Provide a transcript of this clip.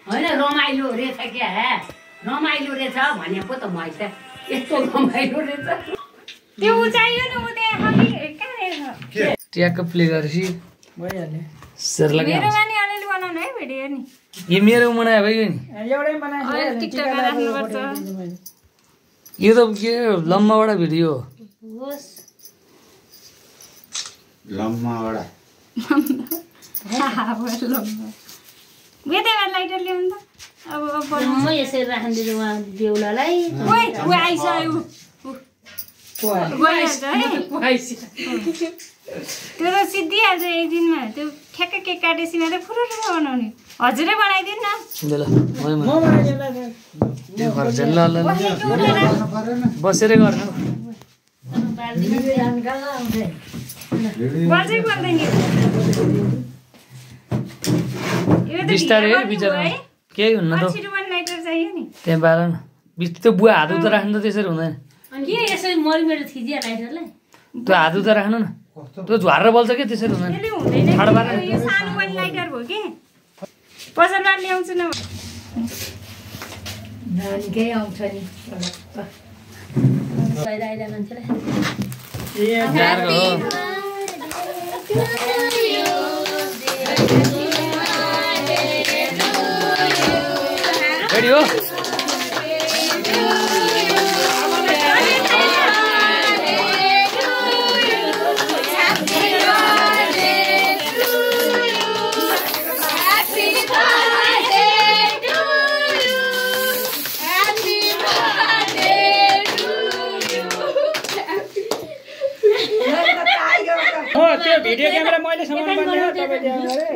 होइन रमाइलो रहेछ क्या रमाइलो रहेछ भने पो त मैले त यस्तो रमाइलो रहेछ त्यो चाहियो नि उ त्यहाँ खाली कहाँ ट्याक्क प्ले गरेपछि भइहाल्यो शेरलाई मेरोमा नि अलिअलि बनाउनु है भिडियो नि यो मेरो बनायो भाइ नि एउटै बनाएको टिकटकमा राख्नुपर्छ यो त के लम्बाबाट भिडियो होस् लम्माबाट वेदेमा लाइटर ल्याउनु त अब म यसरी राखिदिन्छु उहाँ बेहुलालाई ओइ उ आइसक्यो गइहाल्छ है त्यो त सिद्धिहाल्छ एक दिनमा त्यो ठ्याक्कै केक काटेपछि मात्रै फुरुरु बनाउने हजुरै बनाइदिनु न ल त्यो घर झल्ला बसेरै गर्नु बजै बोल्दैन बिस्तारै है बिचरा केही हुन्न त लाइटर चाहियो नि त्यहाँ बाह्र न त्यो बुवा हात उता राख्नु त त्यसरी हुँदैन के यसरी मरिमेर थिचिया लाइटरलाई त्यो हात उता राख्नु न त्यो झ्वारेर बल्छ कि त्यसरी हुँदैन ठाडो पारेर यो सानो वाली लाइटर भयो के पसलबाट ल्याउँछु न नानीकै आउँछ नि आइरहेको मान्छेलाई गाह्रो हो रेडी हो त्यो भिडियो क्यामेरा मैले सामान बनाएर तपाईले